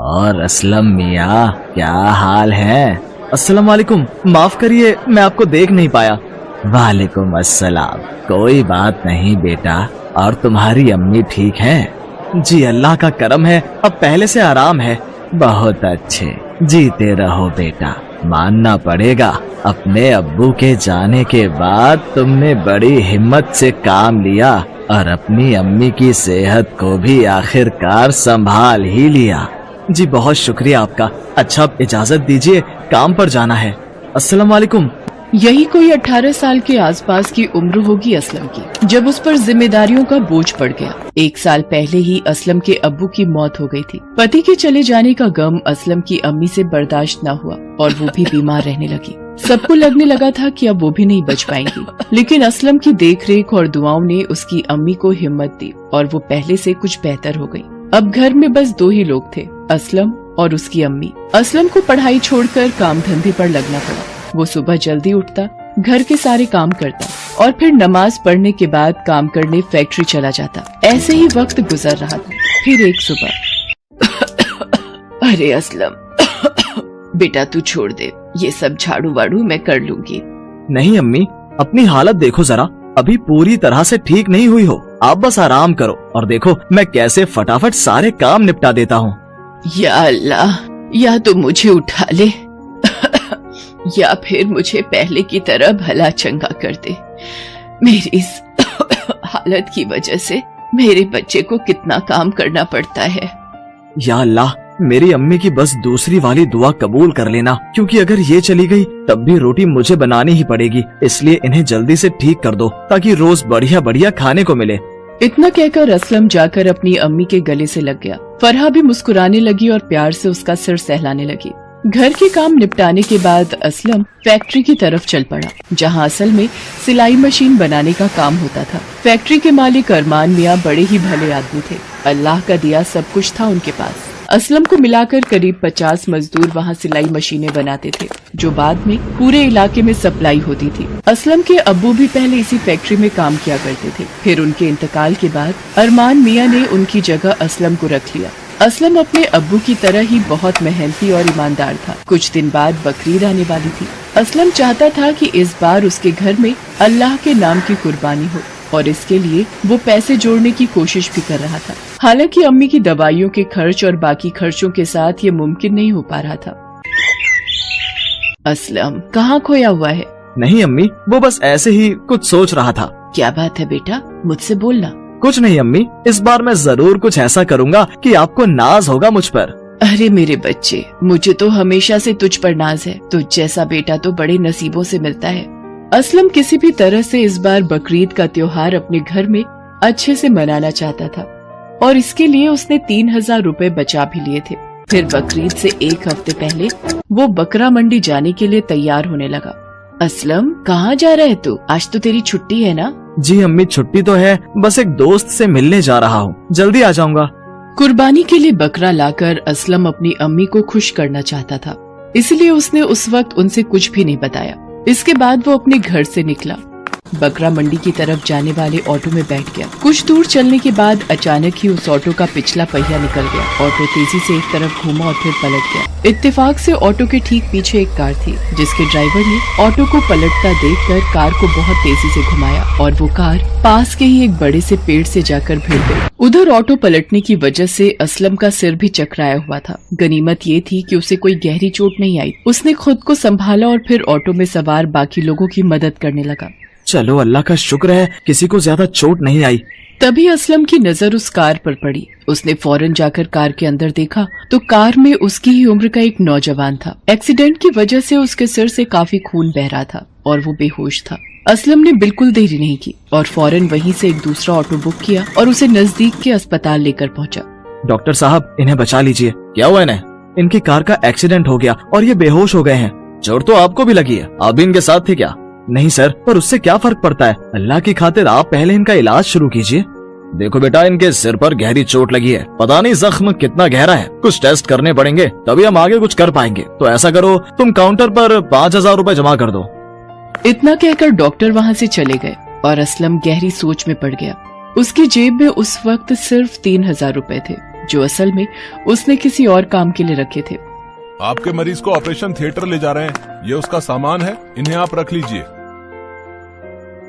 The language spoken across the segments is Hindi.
और असलम मियाँ, क्या हाल है? अस्सलाम वालेकुम, माफ करिए मैं आपको देख नहीं पाया। वालेकुम अस्सलाम। कोई बात नहीं बेटा। और तुम्हारी अम्मी ठीक है? जी अल्लाह का करम है, अब पहले से आराम है। बहुत अच्छे, जीते रहो बेटा। मानना पड़ेगा, अपने अब्बू के जाने के बाद तुमने बड़ी हिम्मत से काम लिया और अपनी अम्मी की सेहत को भी आखिरकार संभाल ही लिया। जी बहुत शुक्रिया आपका। अच्छा इजाजत दीजिए, काम पर जाना है। अस्सलाम वालेकुम। यही कोई 18 साल के आसपास की उम्र होगी असलम की, जब उस पर जिम्मेदारियों का बोझ पड़ गया। 1 साल पहले ही असलम के अब्बू की मौत हो गई थी। पति के चले जाने का गम असलम की अम्मी से बर्दाश्त न हुआ और वो भी बीमार रहने लगी। सबको लगने लगा था कि अब वो भी नहीं बच पाएंगी, लेकिन असलम की देखरेख और दुआओं ने उसकी अम्मी को हिम्मत दी और वो पहले से कुछ बेहतर हो गई। अब घर में बस 2 ही लोग थे, असलम और उसकी अम्मी। असलम को पढ़ाई छोड़कर काम धंधे पर लगना पड़ा। वो सुबह जल्दी उठता, घर के सारे काम करता और फिर नमाज पढ़ने के बाद काम करने फैक्ट्री चला जाता। ऐसे ही वक्त गुजर रहा था। फिर एक सुबह अरे असलम बेटा तू छोड़ दे, ये सब झाड़ू वाड़ू मैं कर लूंगी। नहीं अम्मी, अपनी हालत देखो जरा, अभी पूरी तरह से ठीक नहीं हुई हो। आप बस आराम करो और देखो मैं कैसे फटाफट सारे काम निपटा देता हूँ। या अल्लाह, या तो मुझे उठा ले या फिर मुझे पहले की तरह भला चंगा कर दे। मेरी इस हालत की वजह से मेरे बच्चे को कितना काम करना पड़ता है। या अल्लाह, मेरी अम्मी की बस दूसरी वाली दुआ कबूल कर लेना, क्योंकि अगर ये चली गई तब भी रोटी मुझे बनानी ही पड़ेगी। इसलिए इन्हें जल्दी से ठीक कर दो ताकि रोज बढ़िया बढ़िया खाने को मिले। इतना कहकर असलम जाकर अपनी अम्मी के गले से लग गया। फरहा भी मुस्कुराने लगी और प्यार से उसका सिर सहलाने लगी। घर के काम निपटाने के बाद असलम फैक्ट्री की तरफ चल पड़ा, जहां असल में सिलाई मशीन बनाने का काम होता था। फैक्ट्री के मालिक अरमान मियाँ बड़े ही भले आदमी थे। अल्लाह का दिया सब कुछ था उनके पास। असलम को मिलाकर करीब 50 मजदूर वहां सिलाई मशीनें बनाते थे, जो बाद में पूरे इलाके में सप्लाई होती थी। असलम के अब्बू भी पहले इसी फैक्ट्री में काम किया करते थे। फिर उनके इंतकाल के बाद अरमान मियाँ ने उनकी जगह असलम को रख लिया। असलम अपने अब्बू की तरह ही बहुत मेहनती और ईमानदार था। कुछ दिन बाद बकरीद आने वाली थी। असलम चाहता था कि इस बार उसके घर में अल्लाह के नाम की कुर्बानी हो और इसके लिए वो पैसे जोड़ने की कोशिश भी कर रहा था। हालांकि अम्मी की दवाइयों के खर्च और बाकी खर्चों के साथ ये मुमकिन नहीं हो पा रहा था। असलम कहाँ खोया हुआ है? नहीं अम्मी, वो बस ऐसे ही कुछ सोच रहा था। क्या बात है बेटा, मुझसे बोलना। कुछ नहीं अम्मी, इस बार मैं जरूर कुछ ऐसा करूँगा कि आपको नाज होगा मुझ पर। अरे मेरे बच्चे, मुझे तो हमेशा से तुझ पर नाज है। तुझ जैसा बेटा तो बड़े नसीबों से मिलता है। असलम किसी भी तरह से इस बार बकरीद का त्योहार अपने घर में अच्छे से मनाना चाहता था और इसके लिए उसने 3000 रुपए बचा भी लिए थे। फिर बकरीद से 1 हफ्ते पहले वो बकरा मंडी जाने के लिए तैयार होने लगा। असलम कहाँ जा रहा है तू? आज तो तेरी छुट्टी है ना? जी अम्मी छुट्टी तो है, बस एक दोस्त से मिलने जा रहा हूँ, जल्दी आ जाऊंगा। कुर्बानी के लिए बकरा लाकर असलम अपनी अम्मी को खुश करना चाहता था, इसलिए उसने उस वक्त उनसे कुछ भी नहीं बताया। इसके बाद वो अपने घर से निकला, बकरा मंडी की तरफ जाने वाले ऑटो में बैठ गया। कुछ दूर चलने के बाद अचानक ही उस ऑटो का पिछला पहिया निकल गया। ऑटो तेजी से एक तरफ घूमा और फिर पलट गया। इत्तेफाक से ऑटो के ठीक पीछे एक कार थी, जिसके ड्राइवर ने ऑटो को पलटता देखकर कार को बहुत तेजी से घुमाया और वो कार पास के ही एक बड़े से पेड़ से जाकर भिड़ गई। उधर ऑटो पलटने की वजह से असलम का सिर भी चकराया हुआ था। गनीमत ये थी कि उसे कोई गहरी चोट नहीं आई। उसने खुद को संभाला और फिर ऑटो में सवार बाकी लोगों की मदद करने लगा। चलो अल्लाह का शुक्र है किसी को ज्यादा चोट नहीं आई। तभी असलम की नजर उस कार पर पड़ी। उसने फौरन जाकर कार के अंदर देखा तो कार में उसकी ही उम्र का एक नौजवान था। एक्सीडेंट की वजह से उसके सिर से काफी खून बह रहा था और वो बेहोश था। असलम ने बिल्कुल देरी नहीं की और फौरन वहीं से एक दूसरा ऑटो बुक किया और उसे नजदीक के अस्पताल लेकर पहुंचा। डॉक्टर साहब इन्हें बचा लीजिए। क्या हुआ इन्हें? इनकी कार का एक्सीडेंट हो गया और ये बेहोश हो गए हैं। चोट तो आपको भी लगी है, आप भी इनके साथ थे क्या? नहीं सर, पर उससे क्या फर्क पड़ता है? अल्लाह की खातिर आप पहले इनका इलाज शुरू कीजिए। देखो बेटा, इनके सिर पर गहरी चोट लगी है, पता नहीं जख्म कितना गहरा है। कुछ टेस्ट करने पड़ेंगे तभी हम आगे कुछ कर पाएंगे। तो ऐसा करो, तुम काउंटर पर 5000 रुपए जमा कर दो। इतना कहकर डॉक्टर वहाँ से चले गए और असलम गहरी सोच में पड़ गया। उसकी जेब में उस वक्त सिर्फ 3000 रुपए थे। जो असल में उसने किसी और काम के लिए रखे थे। आपके मरीज को ऑपरेशन थिएटर ले जा रहे हैं, ये उसका सामान है, इन्हें आप रख लीजिए।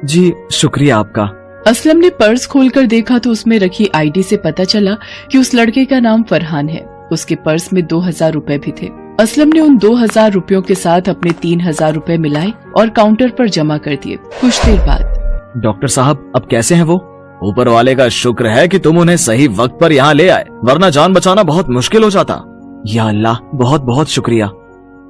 जी शुक्रिया आपका। असलम ने पर्स खोलकर देखा तो उसमें रखी आईडी से पता चला कि उस लड़के का नाम फरहान है। उसके पर्स में 2000 रुपए भी थे। असलम ने उन 2000 रुपयों के साथ अपने 3000 रुपए मिलाए और काउंटर पर जमा कर दिए। कुछ देर बाद डॉक्टर साहब अब कैसे हैं वो? ऊपर वाले का शुक्र है कि तुम उन्हें सही वक्त पर यहाँ ले आए, वरना जान बचाना बहुत मुश्किल हो जाता। या अल्लाह, बहुत बहुत शुक्रिया।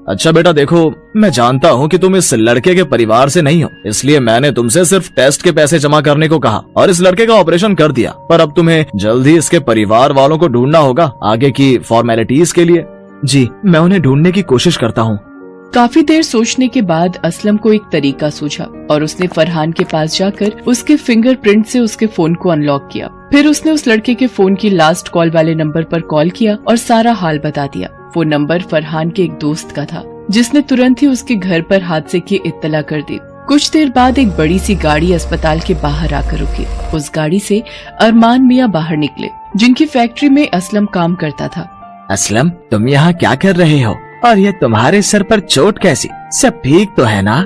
अच्छा बेटा देखो, मैं जानता हूँ कि तुम इस लड़के के परिवार से नहीं हो, इसलिए मैंने तुमसे सिर्फ टेस्ट के पैसे जमा करने को कहा और इस लड़के का ऑपरेशन कर दिया। पर अब तुम्हें जल्द ही इसके परिवार वालों को ढूंढना होगा आगे की फॉर्मेलिटीज के लिए। जी मैं उन्हें ढूंढने की कोशिश करता हूँ। काफी देर सोचने के बाद असलम को एक तरीका सूझा और उसने फरहान के पास जाकर उसके फिंगरप्रिंट से उसके फोन को अनलॉक किया। फिर उसने उस लड़के के फोन की लास्ट कॉल वाले नंबर पर कॉल किया और सारा हाल बता दिया। वो नंबर फरहान के एक दोस्त का था, जिसने तुरंत ही उसके घर पर हादसे की इत्तला कर दी। कुछ देर बाद एक बड़ी सी गाड़ी अस्पताल के बाहर आकर रुकी। उस गाड़ी से अरमान मियाँ बाहर निकले, जिनकी फैक्ट्री में असलम काम करता था। असलम, तुम यहाँ क्या कर रहे हो और ये तुम्हारे सर पर चोट कैसी? सब ठीक तो है ना?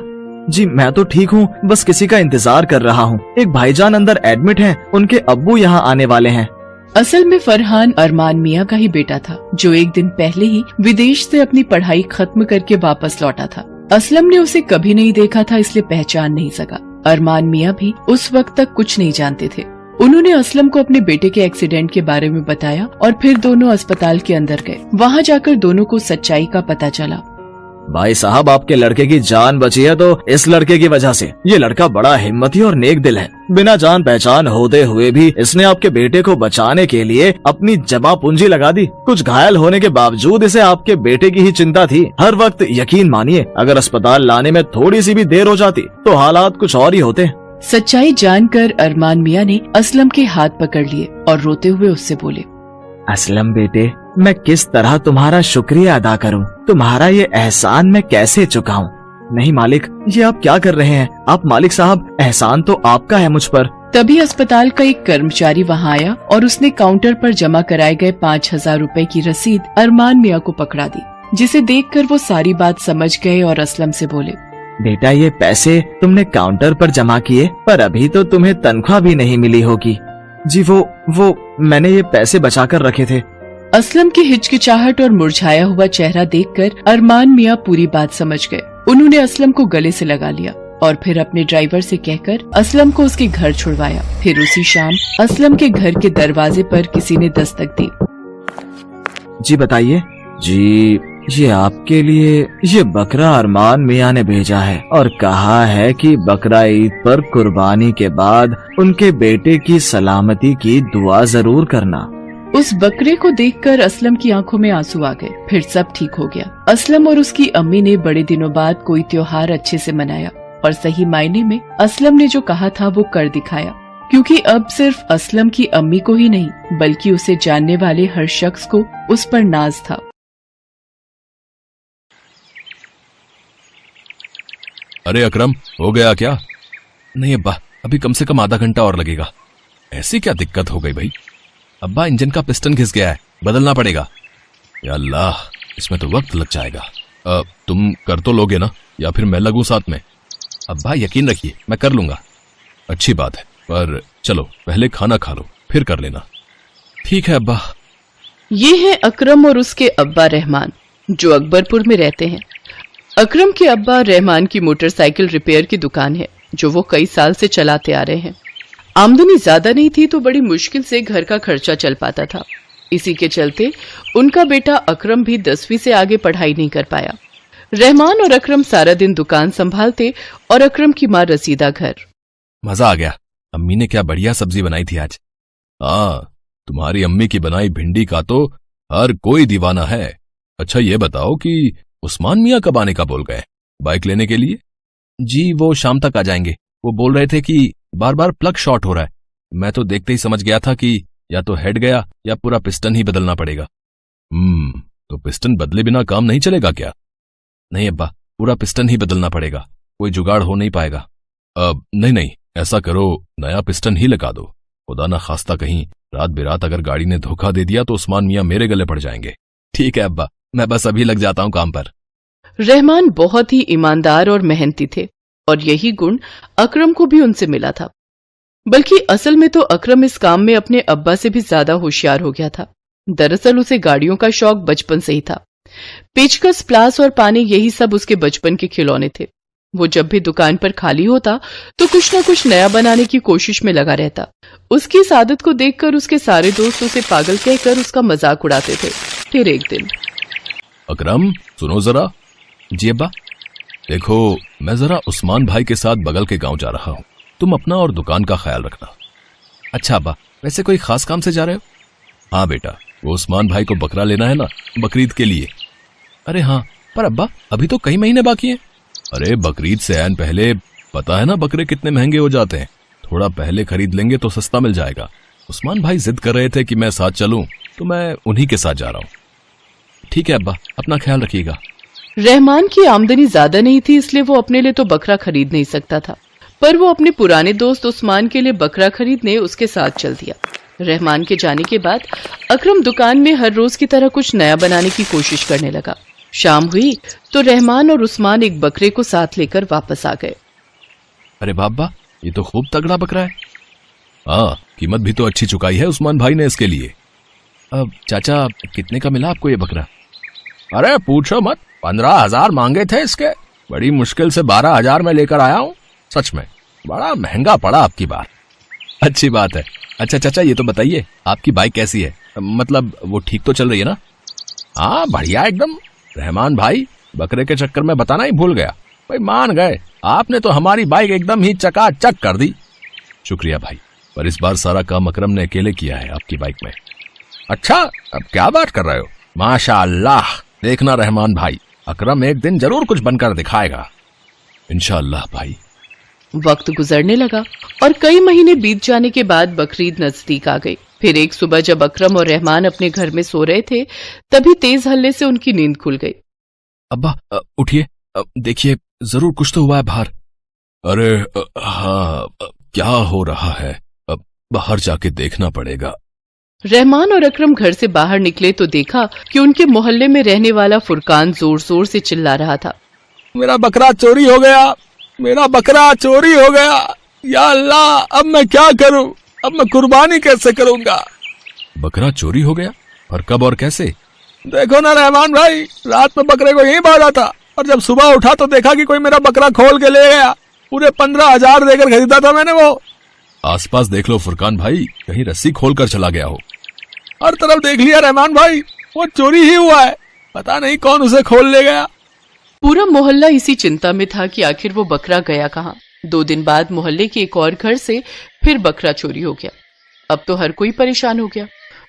जी मैं तो ठीक हूँ, बस किसी का इंतजार कर रहा हूँ। एक भाईजान अंदर एडमिट हैं, उनके अब्बू यहाँ आने वाले हैं। असल में फरहान अरमान मियाँ का ही बेटा था, जो एक दिन पहले ही विदेश से अपनी पढ़ाई खत्म करके वापस लौटा था। असलम ने उसे कभी नहीं देखा था, इसलिए पहचान नहीं सका। अरमान मियाँ भी उस वक्त तक कुछ नहीं जानते थे। उन्होंने असलम को अपने बेटे के एक्सीडेंट के बारे में बताया और फिर दोनों अस्पताल के अंदर गए। वहाँ जाकर दोनों को सच्चाई का पता चला। भाई साहब, आपके लड़के की जान बची है तो इस लड़के की वजह से। ये लड़का बड़ा हिम्मती और नेक दिल है। बिना जान पहचान होते हुए भी इसने आपके बेटे को बचाने के लिए अपनी जमा पूंजी लगा दी। कुछ घायल होने के बावजूद इसे आपके बेटे की ही चिंता थी हर वक्त। यकीन मानिए, अगर अस्पताल लाने में थोड़ी सी भी देर हो जाती तो हालात कुछ और ही होते। सच्चाई जानकर अरमान मियाँ ने असलम के हाथ पकड़ लिए और रोते हुए उससे बोले, असलम बेटे, मैं किस तरह तुम्हारा शुक्रिया अदा करूं? तुम्हारा ये एहसान मैं कैसे चुकाऊं? नहीं मालिक, ये आप क्या कर रहे हैं? आप मालिक साहब, एहसान तो आपका है मुझ पर। तभी अस्पताल का एक कर्मचारी वहाँ आया और उसने काउंटर पर जमा कराए गए 5000 रुपए की रसीद अरमान मियाँ को पकड़ा दी, जिसे देखकर वो सारी बात समझ गए और असलम से बोले, बेटा ये पैसे तुमने काउंटर पर जमा किए, पर अभी तो तुम्हें तनख्वाह भी नहीं मिली होगी। जी वो मैंने ये पैसे बचा कर रखे थे। असलम की हिचकिचाहट और मुरझाया हुआ चेहरा देखकर अरमान मियाँ पूरी बात समझ गए। उन्होंने असलम को गले से लगा लिया और फिर अपने ड्राइवर से कहकर असलम को उसके घर छुड़वाया। फिर उसी शाम असलम के घर के दरवाजे पर किसी ने दस्तक दी। जी बताइए। जी ये आपके लिए ये बकरा अरमान मियाँ ने भेजा है और कहा है कि बकरा ईद पर कुर्बानी के बाद उनके बेटे की सलामती की दुआ जरूर करना। उस बकरे को देखकर असलम की आंखों में आंसू आ गए। फिर सब ठीक हो गया। असलम और उसकी अम्मी ने बड़े दिनों बाद कोई त्योहार अच्छे से मनाया और सही मायने में असलम ने जो कहा था वो कर दिखाया, क्योंकि अब सिर्फ असलम की अम्मी को ही नहीं बल्कि उसे जानने वाले हर शख्स को उस पर नाज था। अरे अकरम, हो गया क्या? नहीं अब्बा, अभी कम से कम आधा घंटा और लगेगा। ऐसी क्या दिक्कत हो गई भाई? अब्बा, इंजन का पिस्टन घिस गया है, बदलना पड़ेगा। या अल्लाह, इसमें तो वक्त लग जाएगा। तुम कर तो लोगे ना, या फिर मैं लगूं साथ में? अब्बा यकीन रखिए, मैं कर लूंगा। अच्छी बात है, पर चलो पहले खाना खा लो, फिर कर लेना। ठीक है अब्बा। ये है अकरम और उसके अब्बा रहमान, जो अकबरपुर में रहते हैं। अकरम के अब्बा रहमान की मोटरसाइकिल रिपेयर की दुकान है, जो वो कई साल से चलाते आ रहे हैं। आमदनी ज्यादा नहीं थी तो बड़ी मुश्किल से घर का खर्चा चल पाता था। इसी के चलते उनका बेटा अकरम भी 10वीं से आगे पढ़ाई नहीं कर पाया। रहमान और अकरम सारा दिन दुकान संभालते और अकरम की माँ रसीदा घर। मजा आ गया, अम्मी ने क्या बढ़िया सब्जी बनाई थी आज। हाँ, तुम्हारी अम्मी की बनाई भिंडी का तो हर कोई दीवाना है। अच्छा ये बताओ कि उस्मान मियाँ कब आने का बोल गए बाइक लेने के लिए? जी वो शाम तक आ जाएंगे। वो बोल रहे थे कि बार बार प्लग शॉर्ट हो रहा है। मैं तो देखते ही समझ गया था कि या तो हेड गया या पूरा पिस्टन ही बदलना पड़ेगा। तो पिस्टन बदले बिना काम नहीं चलेगा क्या? नहीं अब्बा, पूरा पिस्टन ही बदलना पड़ेगा, कोई जुगाड़ हो नहीं पाएगा। नहीं, ऐसा करो, नया पिस्टन ही लगा दो। खुदा ना खास्ता कहीं रात बिरात अगर गाड़ी ने धोखा दे दिया तो उस्मान मियाँ मेरे गले पड़ जाएंगे। ठीक है अब्बा, मैं बस अभी लग जाता हूँ काम पर। रहमान बहुत ही ईमानदार और मेहनती थे और यही गुण अकरम को भी उनसे मिला था। बल्कि असल में तो अकरम इस काम में अपने अब्बा से भी ज्यादा होशियार हो गया था। दरअसल उसे गाड़ियों का शौक बचपन से ही था। पेचकस, प्लास और पानी, यही सब उसके बचपन के खिलौने थे। वो जब भी दुकान पर खाली होता तो कुछ न कुछ नया बनाने की कोशिश में लगा रहता। उसकी इस आदत को देखकर उसके सारे दोस्त उसे पागल कहकर उसका मजाक उड़ाते थे। फिर एक दिन, अकरम सुनो जरा। जी अब्बा। देखो, मैं जरा उस्मान भाई के साथ बगल के गांव जा रहा हूँ, तुम अपना और दुकान का ख्याल रखना। अच्छा अब्बा, वैसे कोई खास काम से जा रहे हो? हाँ बेटा, वो उस्मान भाई को बकरा लेना है ना, बकरीद के लिए। अरे हाँ, पर अब्बा अभी तो कई महीने बाकी हैं। अरे बकरीद से ऐन पहले, पता है ना बकरे कितने महंगे हो जाते हैं, थोड़ा पहले खरीद लेंगे तो सस्ता मिल जाएगा। उस्मान भाई जिद कर रहे थे कि मैं साथ चलूं, तो मैं उन्हीं के साथ जा रहा हूँ। ठीक है अब्बा, अपना ख्याल रखिएगा। रहमान की आमदनी ज्यादा नहीं थी, इसलिए वो अपने लिए तो बकरा खरीद नहीं सकता था, पर वो अपने पुराने दोस्त उस्मान के लिए बकरा खरीदने उसके साथ चल दिया। रहमान के जाने के बाद अकरम दुकान में हर रोज की तरह कुछ नया बनाने की कोशिश करने लगा। शाम हुई तो रहमान और उस्मान एक बकरे को साथ लेकर वापस आ गए। अरे बाबा, ये तो खूब तगड़ा बकरा है। हाँ, कीमत भी तो अच्छी चुकाई है उस्मान भाई ने इसके लिए। अब चाचा, कितने का मिला आपको ये बकरा? अरे पूछो मत, 15,000 मांगे थे इसके, बड़ी मुश्किल से 12,000 में लेकर आया हूँ। सच में बड़ा महंगा पड़ा आपकी बार। अच्छी बात है। अच्छा चाचा, ये तो बताइए आपकी बाइक कैसी है, मतलब वो ठीक तो चल रही है ना? हाँ बढ़िया एकदम। रहमान भाई बकरे के चक्कर में बताना ही भूल गया, भाई मान गए, आपने तो हमारी बाइक एकदम ही चकाचक कर दी। शुक्रिया भाई, पर इस बार सारा काम अकरम ने अकेले किया है आपकी बाइक में। अच्छा, अब क्या बात कर रहे हो? माशाअल्लाह, देखना रहमान भाई, अकरम एक दिन जरूर कुछ बनकर दिखाएगा। इंशाअल्लाह भाई। वक्त गुजरने लगा और कई महीने बीत जाने के बाद बकरीद नजदीक आ गई। फिर एक सुबह जब अकरम और रहमान अपने घर में सो रहे थे, तभी तेज हल्ले से उनकी नींद खुल गई। अब्बा उठिए, देखिए जरूर कुछ तो हुआ है बाहर। अरे हाँ, क्या हो रहा है, अब बाहर जाके देखना पड़ेगा। रहमान और अकरम घर से बाहर निकले तो देखा कि उनके मोहल्ले में रहने वाला फुरकान जोर जोर से चिल्ला रहा था। मेरा बकरा चोरी हो गया, मेरा बकरा चोरी हो गया, या अल्लाह, अब मैं क्या करूं, अब मैं कुर्बानी कैसे करूंगा? बकरा चोरी हो गया? और कब और कैसे? देखो ना रहमान भाई, रात में बकरे को यहीं बांधा था और जब सुबह उठा तो देखा कि कोई मेरा बकरा खोल के ले गया। पूरे 15,000 देकर खरीदा था मैंने वो। आसपास देख लो फुरकान भाई, कहीं रस्सी खोल कर चला गया हो। हर तरफ देख लिया रहमान भाई, वो चोरी ही हुआ है, पता नहीं कौन उसे खोल ले गया। पूरा मोहल्ला इसी चिंता में था कि आखिर वो बकरा गया कहाँ। 2 दिन बाद मोहल्ले के एक और घर से फिर बकरा चोरी हो गया। अब तो हर कोई परेशान हो गया।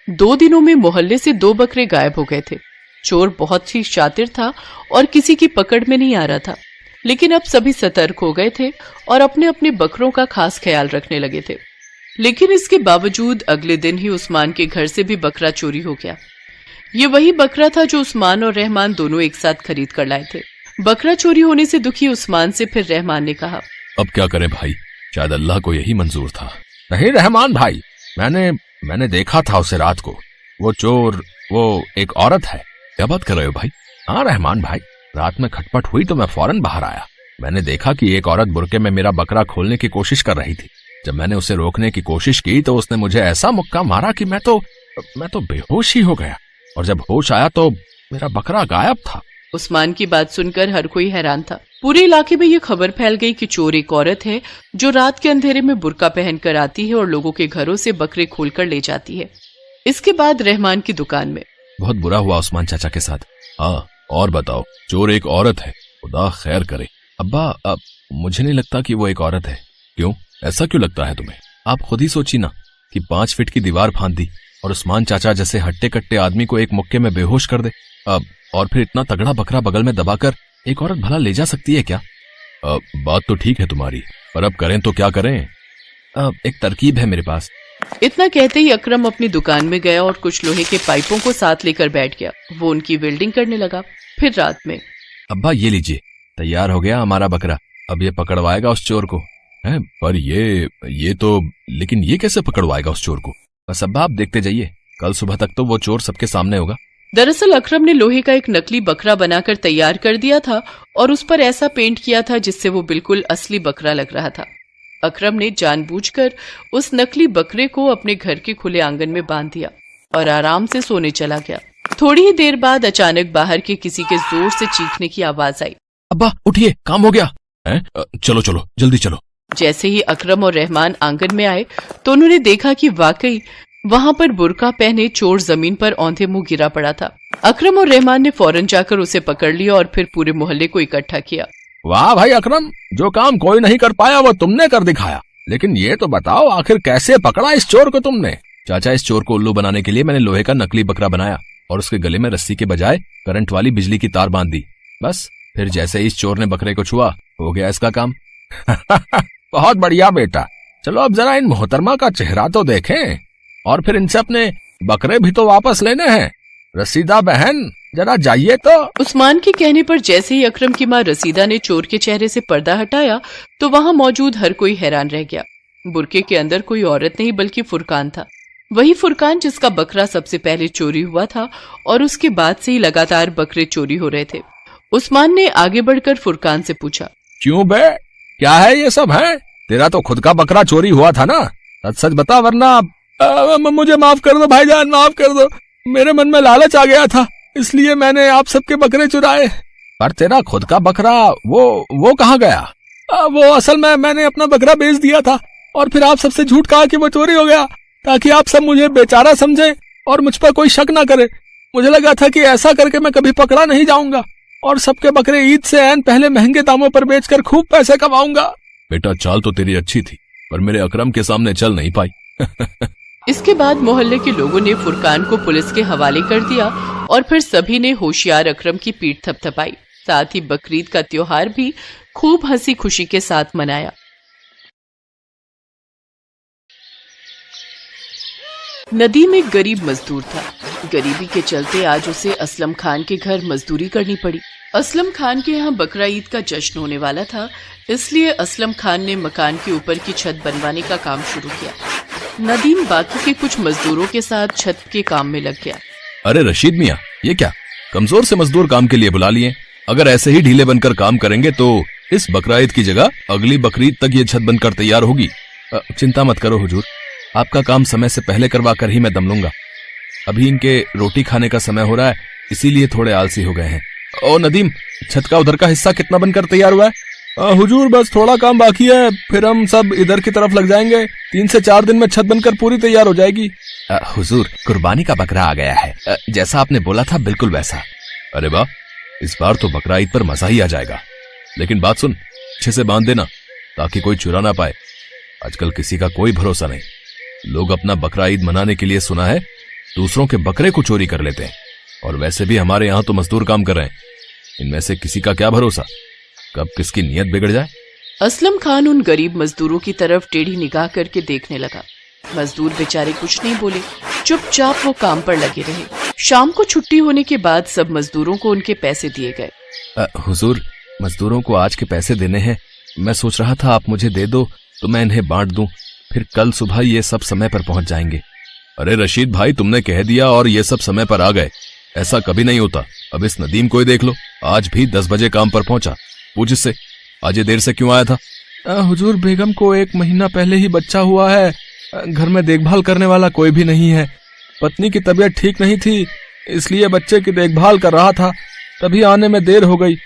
2 दिनों में मोहल्ले से 2 बकरे गायब हो गए थे। चोर बहुत ही शातिर था और किसी की पकड़ में नहीं आ रहा था, लेकिन अब सभी सतर्क हो गए थे और अपने अपने बकरों का खास ख्याल रखने लगे थे। लेकिन इसके बावजूद अगले दिन ही उस्मान के घर से भी बकरा चोरी हो गया। ये वही बकरा था जो उस्मान और रहमान दोनों एक साथ खरीद कर लाए थे। बकरा चोरी होने से दुखी उस्मान से फिर रहमान ने कहा, अब क्या करें भाई, शायद अल्लाह को यही मंजूर था। नहीं रहमान भाई, मैंने देखा था उसे रात को, वो चोर, वो एक औरत है। क्या बात कर रहे हो भाई? हाँ रहमान भाई, रात में खटपट हुई तो मैं फौरन बाहर आया। मैंने देखा कि एक औरत बुरके में मेरा बकरा खोलने की कोशिश कर रही थी। जब मैंने उसे रोकने की कोशिश की तो उसने मुझे ऐसा मुक्का मारा कि मैं तो बेहोश ही हो गया, और जब होश आया तो मेरा बकरा गायब था। उस्मान की बात सुनकर हर कोई हैरान था। पूरे इलाके में ये खबर फैल गई कि चोर एक औरत है जो रात के अंधेरे में बुर्का पहनकर आती है और लोगों के घरों से बकरे खोलकर ले जाती है। इसके बाद रहमान की दुकान में बहुत बुरा हुआ उस्मान चाचा के साथ। हाँ, और बताओ, चोर एक औरत है, खुदा खैर करे। अब्बा, अब मुझे नहीं लगता कि वो एक औरत है। क्यों, ऐसा क्यों लगता है तुम्हें? आप खुद ही सोची ना कि 5 फीट की दीवार फांद दी और उस्मान चाचा जैसे हट्टे कट्टे आदमी को एक मुक्के में बेहोश कर दे। अब और फिर इतना तगड़ा बकरा बगल में दबाकर एक औरत भला ले जा सकती है क्या? बात तो ठीक है तुम्हारी, पर अब करें तो क्या करें? एक तरकीब है मेरे पास। इतना कहते ही अकरम अपनी दुकान में गया और कुछ लोहे के पाइपों को साथ लेकर बैठ गया। वो उनकी वेल्डिंग करने लगा। फिर रात में, अब्बा ये लीजिए, तैयार हो गया हमारा बकरा, अब ये पकड़वाएगा उस चोर को, है, पर ये तो, लेकिन ये कैसे पकड़वाएगा उस चोर को? बस अब आप देखते जाइए, कल सुबह तक तो वो चोर सबके सामने होगा। दरअसल अकरम ने लोहे का एक नकली बकरा बनाकर तैयार कर दिया था और उस पर ऐसा पेंट किया था जिससे वो बिल्कुल असली बकरा लग रहा था। अकरम ने जानबूझकर उस नकली बकरे को अपने घर के खुले आंगन में बांध दिया और आराम से सोने चला गया। थोड़ी ही देर बाद अचानक बाहर के किसी के जोर से चीखने की आवाज आई। अब्बा उठिए, काम हो गया है? चलो चलो जल्दी चलो। जैसे ही अकरम और रहमान आंगन में आए तो उन्होंने देखा कि वाकई वहां पर बुर्का पहने चोर जमीन पर औंधे मुंह गिरा पड़ा था। अकरम और रहमान ने फौरन जाकर उसे पकड़ लिया और फिर पूरे मोहल्ले को इकट्ठा किया। वाह भाई अकरम, जो काम कोई नहीं कर पाया वो तुमने कर दिखाया। लेकिन ये तो बताओ, आखिर कैसे पकड़ा इस चोर को तुमने? चाचा, इस चोर को उल्लू बनाने के लिए मैंने लोहे का नकली बकरा बनाया और उसके गले में रस्सी के बजाय करंट वाली बिजली की तार बांध दी। बस फिर जैसे ही इस चोर ने बकरे को छुआ, हो गया इसका काम। बहुत बढ़िया बेटा, चलो अब जरा इन मोहतरमा का चेहरा तो देखें और फिर इनसे अपने बकरे भी तो वापस लेने हैं। रसीदा बहन, जरा जाइए तो। उस्मान के कहने पर जैसे ही अकरम की मां रसीदा ने चोर के चेहरे से पर्दा हटाया तो वहां मौजूद हर कोई हैरान रह गया। बुरके के अंदर कोई औरत नहीं बल्कि फुरकान था, वही फुरकान जिसका बकरा सबसे पहले चोरी हुआ था और उसके बाद से ही लगातार बकरे चोरी हो रहे थे। उस्मान ने आगे बढ़कर फुरकान से पूछा, क्यों बे, क्या है ये सब है? तेरा तो खुद का बकरा चोरी हुआ था ना, सच सच बता वरना। मुझे माफ कर दो भाईजान, माफ कर दो, मेरे मन में लालच आ गया था इसलिए मैंने आप सबके बकरे चुराए। पर तेरा खुद का बकरा वो कहाँ गया? वो असल में मैंने अपना बकरा बेच दिया था और फिर आप सबसे झूठ कहा कि वो चोरी हो गया, ताकि आप सब मुझे बेचारा समझे और मुझ पर कोई शक ना करे। मुझे लगा था कि ऐसा करके मैं कभी पकड़ा नहीं जाऊंगा और सबके बकरे ईद से ऐन पहले महंगे दामों पर बेचकर खूब पैसे कमाऊंगा। बेटा, चाल तो तेरी अच्छी थी पर मेरे अकरम के सामने चल नहीं पाई। इसके बाद मोहल्ले के लोगों ने फुरकान को पुलिस के हवाले कर दिया और फिर सभी ने होशियार अकरम की पीठ थपथपाई। साथ ही बकरीद का त्योहार भी खूब हंसी खुशी के साथ मनाया। नदीम एक गरीब मजदूर था। गरीबी के चलते आज उसे असलम खान के घर मजदूरी करनी पड़ी। असलम खान के यहाँ बकरा ईद का जश्न होने वाला था, इसलिए असलम खान ने मकान के ऊपर की छत बनवाने का काम शुरू किया। नदीम बाकी के कुछ मजदूरों के साथ छत के काम में लग गया। अरे रशीद मियाँ, ये क्या, कमजोर से मजदूर काम के लिए बुला लिए? अगर ऐसे ही ढीले बनकर काम करेंगे तो इस बकरा ईद की जगह अगली बकरीद तक ये छत बनकर तैयार होगी। चिंता मत करो हुजूर, आपका काम समय से पहले करवा कर ही मैं दम लूंगा। अभी इनके रोटी खाने का समय हो रहा है, इसीलिए थोड़े आलसी हो गए हैं। ओ नदीम, छत का उधर का हिस्सा कितना बनकर तैयार हुआ है? हुजूर बस थोड़ा काम बाकी है, फिर हम सब इधर की तरफ लग जाएंगे। 3 से 4 दिन में छत बनकर पूरी तैयार हो जाएगी। हुजूर, कुर्बानी का बकरा आ गया है, जैसा आपने बोला था बिल्कुल वैसा। अरे वाह, इस बार तो बकरा ईद पर मजा ही आ जाएगा। लेकिन बात सुन, अच्छे से बांध देना ताकि कोई चुरा ना पाए। आजकल किसी का कोई भरोसा नहीं, लोग अपना बकरा ईद मनाने के लिए सुना है दूसरों के बकरे को चोरी कर लेते हैं। और वैसे भी हमारे यहाँ तो मजदूर काम कर रहे हैं, इनमें से किसी का क्या भरोसा, कब किसकी नीयत बिगड़ जाए। असलम खान उन गरीब मजदूरों की तरफ टेढ़ी निगाह करके देखने लगा। मजदूर बेचारे कुछ नहीं बोले, चुपचाप वो काम पर लगे रहे। शाम को छुट्टी होने के बाद सब मजदूरों को उनके पैसे दिए गए। हुजूर, मजदूरों को आज के पैसे देने हैं, मैं सोच रहा था आप मुझे दे दो तो मैं इन्हें बांट दूं, फिर कल सुबह ये सब समय पर पहुंच जाएंगे। अरे रशीद भाई, तुमने कह दिया और ये सब समय पर आ गए, ऐसा कभी नहीं होता। अब इस नदीम को ही देख लो, आज भी 10 बजे काम पर पहुंचा। पूछ इससे, आज ये देर से क्यों आया था? हुजूर, बेगम को 1 महीना पहले ही बच्चा हुआ है, घर में देखभाल करने वाला कोई भी नहीं है। पत्नी की तबीयत ठीक नहीं थी, इसलिए बच्चे की देखभाल कर रहा था, तभी आने में देर हो गई।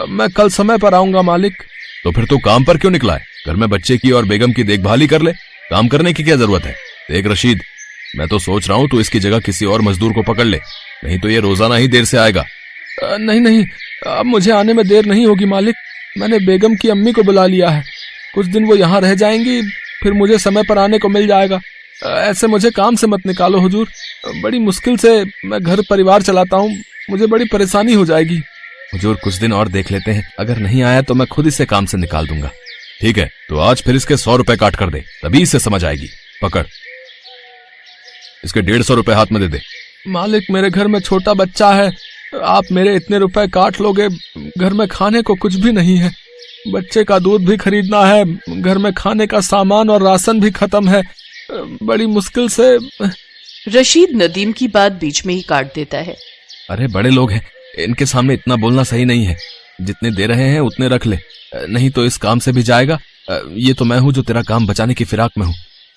मैं कल समय पर आऊंगा मालिक। तो फिर तो काम पर क्यों निकला है? घर में बच्चे की और बेगम की देखभाल ही कर ले, काम करने की क्या जरूरत है? देख रशीद, मैं तो सोच रहा हूँ तू इसकी जगह किसी और मजदूर को पकड़ ले, नहीं तो ये रोजाना ही देर से आएगा। नहीं, अब मुझे आने में देर नहीं होगी मालिक, मैंने बेगम की अम्मी को बुला लिया है, कुछ दिन वो यहाँ रह जाएंगी, फिर मुझे समय पर आने को मिल जाएगा। ऐसे मुझे काम से मत निकालो हुजूर, बड़ी मुश्किल से मैं घर परिवार चलाता हूँ, मुझे बड़ी परेशानी हो जाएगी। हुजूर, कुछ दिन और देख लेते हैं, अगर नहीं आया तो मैं खुद इसे काम से निकाल दूंगा। ठीक है, तो आज फिर इसके 100 रुपए काट कर दे, तभी इसे समझ आएगी। पकड़, इसके 150 रुपए हाथ में दे दे। मालिक, मेरे घर में छोटा बच्चा है, आप मेरे इतने रुपए काट लोगे, घर में खाने को कुछ भी नहीं है। बच्चे का दूध भी खरीदना है, घर में खाने का सामान और राशन भी खत्म है। बड़ी मुश्किल से। रशीद नदीम की बात बीच में ही काट देता है। अरे बड़े लोग हैं, इनके सामने इतना बोलना सही नहीं है। जितने दे रहे हैं उतने रख ले, नहीं तो इस काम से भी जाएगा। ये तो मैं हूं जो तेरा काम बचाने की फिराक में हूं,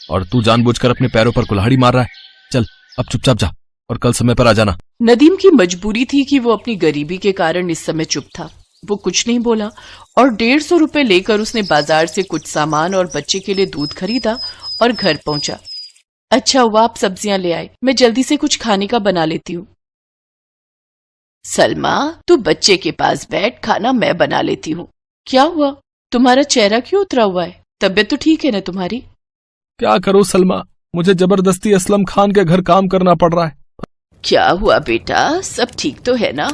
और तू जानबूझकर अपने पैरों पर कुल्हाड़ी मार रहा है। चल अब चुपचाप जा और कल समय पर आ जाना। नदीम की मजबूरी थी कि वो अपनी गरीबी के कारण इस समय चुप था। वो कुछ नहीं बोला और 150 रुपए लेकर उसने बाजार से कुछ सामान और बच्चे के लिए दूध खरीदा और घर पहुंचा। अच्छा हुआ आप सब्जियां ले आए, मैं जल्दी से कुछ खाने का बना लेती हूँ। सलमा, तू बच्चे के पास बैठ, खाना मैं बना लेती हूँ। क्या हुआ, तुम्हारा चेहरा क्यों उतरा हुआ है? तबीयत तो ठीक है ना तुम्हारी? क्या करूं सलमा, मुझे जबरदस्ती असलम खान के घर काम करना पड़ रहा है। क्या हुआ बेटा, सब ठीक तो है ना?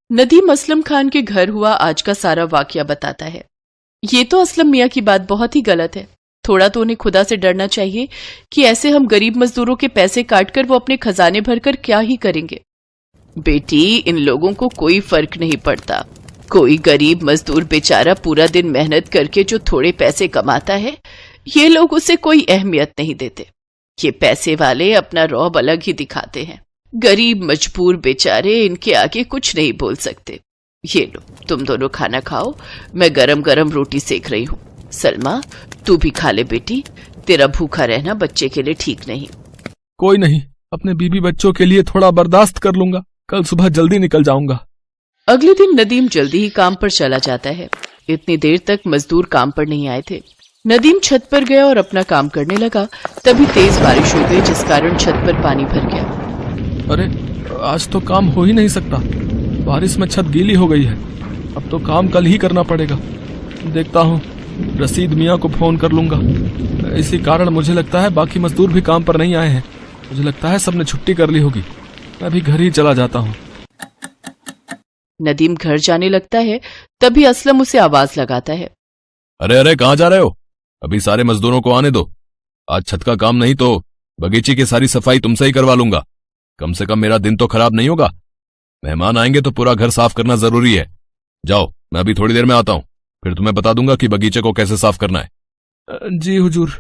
नदीम असलम खान के घर हुआ आज का सारा वाकया बताता है। ये तो असलम मियाँ की बात बहुत ही गलत है। थोड़ा तो उन्हें खुदा से डरना चाहिए कि ऐसे हम गरीब मजदूरों के पैसे काटकर वो अपने खजाने भरकर क्या ही करेंगे। बेटी, इन लोगों को कोई फर्क नहीं पड़ता। कोई गरीब मजदूर बेचारा पूरा दिन मेहनत करके जो थोड़े पैसे कमाता है, ये लोग उसे कोई अहमियत नहीं देते। ये पैसे वाले अपना रौब अलग ही दिखाते हैं। गरीब मजबूर बेचारे इनके आगे कुछ नहीं बोल सकते। ये लो, तुम दोनों खाना खाओ, मैं गरम गरम रोटी सेक रही हूँ। सलमा, तू भी खा ले बेटी, तेरा भूखा रहना बच्चे के लिए ठीक नहीं। कोई नहीं, अपने बीबी बच्चों के लिए थोड़ा बर्दाश्त कर लूंगा, कल सुबह जल्दी निकल जाऊंगा। अगले दिन नदीम जल्दी ही काम पर चला जाता है। इतनी देर तक मजदूर काम पर नहीं आए थे। नदीम छत पर गया और अपना काम करने लगा। तभी तेज बारिश हो गई, जिस कारण छत पर पानी भर गया। अरे आज तो काम हो ही नहीं सकता, बारिश में छत गीली हो गई है। अब तो काम कल ही करना पड़ेगा। देखता हूँ, रशीद मियाँ को फोन कर लूंगा। इसी कारण मुझे लगता है बाकी मजदूर भी काम पर नहीं आए हैं। मुझे लगता है सबने छुट्टी कर ली होगी। मैं भी घर ही चला जाता हूँ। नदीम घर जाने लगता है, तभी असलम उसे आवाज लगाता है। अरे अरे, कहाँ जा रहे हो? अभी सारे मजदूरों को आने दो। आज छत का काम नहीं तो बगीचे की सारी सफाई तुमसे ही करवा लूंगा। कम से कम मेरा दिन तो खराब नहीं होगा। मेहमान आएंगे तो पूरा घर साफ करना जरूरी है। जाओ, मैं अभी थोड़ी देर में आता हूँ, फिर तुम्हें बता दूंगा कि बगीचे को कैसे साफ करना है। जी हुजूर।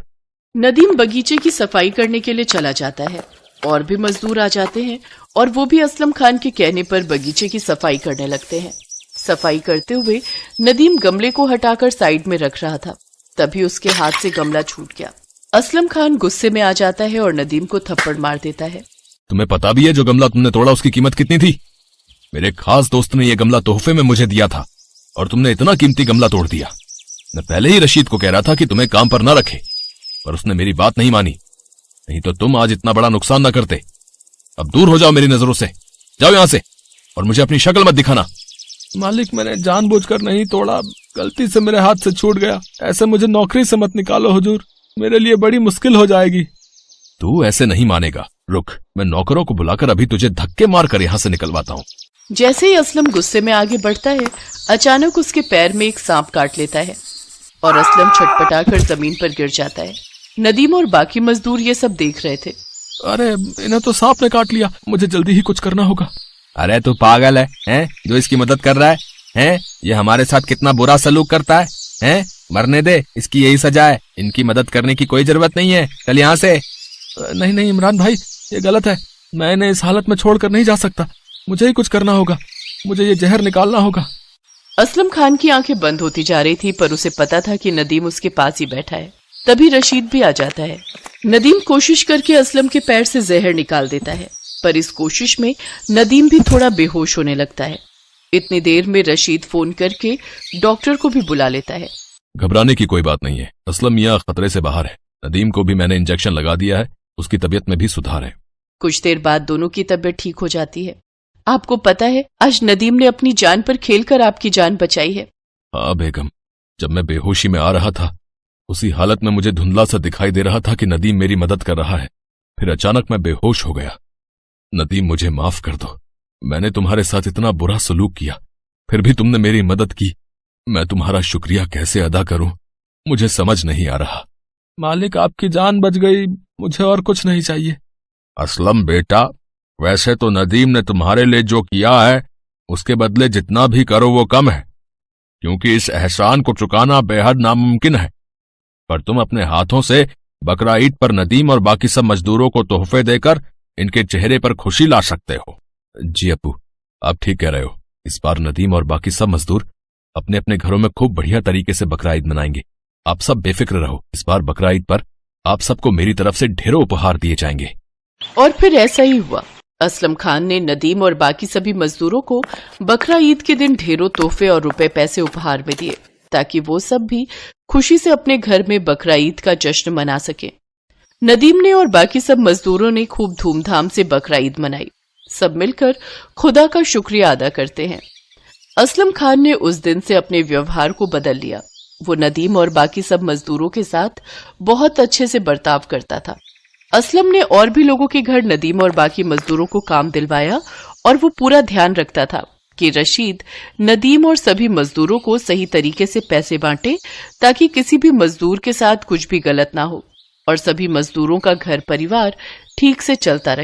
नदीम बगीचे की सफाई करने के लिए चला जाता है। और भी मजदूर आ जाते हैं और वो भी असलम खान के कहने पर बगीचे की सफाई करने लगते हैं। सफाई करते हुए नदीम गमले को हटाकर साइड में रख रहा था, तभी उसके हाथ से गमला छूट गया। असलम खान गुस्से में आ जाता है और नदीम को थप्पड़ मार देता है। तुम्हें पता भी है जो गमला तुमने तोड़ा उसकी कीमत कितनी थी? मेरे खास दोस्त ने यह गमला तोहफे में मुझे दिया था और तुमने इतना कीमती गमला तोड़ दिया। मैं पहले ही रशीद को कह रहा था कि तुम्हें काम पर न रखे, पर उसने मेरी बात नहीं मानी। नहीं तो तुम आज इतना बड़ा नुकसान न करते। अब दूर हो जाओ मेरी नजरों से, जाओ यहां से, और मुझे अपनी शक्ल मत दिखाना। मालिक, मैंने जानबूझकर नहीं तोड़ा, गलती से मेरे हाथ से छूट गया। ऐसे मुझे नौकरी से मत निकालो हुजूर, मेरे लिए बड़ी मुश्किल हो जाएगी। तू ऐसे नहीं मानेगा। रुक, मैं नौकरों को बुलाकर अभी तुझे धक्के मारकर यहां से निकलवाता हूँ। जैसे ही असलम गुस्से में आगे बढ़ता है, अचानक उसके पैर में एक सांप काट लेता है और असलम छटपटाकर जमीन पर गिर जाता है। नदीम और बाकी मजदूर ये सब देख रहे थे। अरे इन्हें तो सांप ने काट लिया, मुझे जल्दी ही कुछ करना होगा। अरे तू पागल है, हैं? जो इसकी मदद कर रहा है, हैं? ये हमारे साथ कितना बुरा सलूक करता है, हैं? मरने दे, इसकी यही सजा है। इनकी मदद करने की कोई जरूरत नहीं है, चल यहाँ से। नहीं नहीं इमरान भाई, ये गलत है। मैं इन्हें इस हालत में छोड़कर नहीं जा सकता। मुझे ही कुछ करना होगा, मुझे ये जहर निकालना होगा। असलम खान की आंखें बंद होती जा रही थी, पर उसे पता था कि नदीम उसके पास ही बैठा है। तभी रशीद भी आ जाता है। नदीम कोशिश करके असलम के पैर से जहर निकाल देता है, पर इस कोशिश में नदीम भी थोड़ा बेहोश होने लगता है। इतनी देर में रशीद फोन करके डॉक्टर को भी बुला लेता है। घबराने की कोई बात नहीं है, असलम मियाँ खतरे से बाहर है। नदीम को भी मैंने इंजेक्शन लगा दिया है, उसकी तबीयत में भी सुधार है। कुछ देर बाद दोनों की तबीयत ठीक हो जाती है। आपको पता है, आज नदीम ने अपनी जान पर खेलकर आपकी जान बचाई है। हाँ बेगम, जब मैं बेहोशी में आ रहा था, उसी हालत में मुझे धुंधला सा दिखाई दे रहा था कि नदीम मेरी मदद कर रहा है। फिर अचानक मैं बेहोश हो गया। नदीम, मुझे माफ कर दो। मैंने तुम्हारे साथ इतना बुरा सलूक किया, फिर भी तुमने मेरी मदद की। मैं तुम्हारा शुक्रिया कैसे अदा करूं, मुझे समझ नहीं आ रहा। मालिक, आपकी जान बच गई, मुझे और कुछ नहीं चाहिए। असलम बेटा, वैसे तो नदीम ने तुम्हारे लिए जो किया है, उसके बदले जितना भी करो वो कम है। क्योंकि इस एहसान को चुकाना बेहद नामुमकिन है। पर तुम अपने हाथों से बकरा ईद पर नदीम और बाकी सब मजदूरों को तोहफे देकर इनके चेहरे पर खुशी ला सकते हो। जी अब्बू, आप ठीक कह रहे हो। इस बार नदीम और बाकी सब मजदूर अपने अपने घरों में खूब बढ़िया तरीके से बकरा ईद मनाएंगे। आप सब बेफिक्र रहो, इस बार बकरा ईद पर आप सबको मेरी तरफ से ढेरों उपहार दिए जाएंगे। और फिर ऐसा ही हुआ। असलम खान ने नदीम और बाकी सभी मजदूरों को बकरा ईद के दिन ढेरों तोहफे और रुपए पैसे उपहार में दिए, ताकि वो सब भी खुशी से अपने घर में बकरा ईद का जश्न मना सके। नदीम ने और बाकी सब मजदूरों ने खूब धूमधाम से बकरा ईद मनाई। सब मिलकर खुदा का शुक्रिया अदा करते हैं। असलम खान ने उस दिन से अपने व्यवहार को बदल लिया। वो नदीम और बाकी सब मजदूरों के साथ बहुत अच्छे से बर्ताव करता था। असलम ने और भी लोगों के घर नदीम और बाकी मजदूरों को काम दिलवाया और वो पूरा ध्यान रखता था कि रशीद नदीम और सभी मजदूरों को सही तरीके से पैसे बांटे, ताकि किसी भी मजदूर के साथ कुछ भी गलत ना हो और सभी मजदूरों का घर परिवार ठीक से चलता रहे।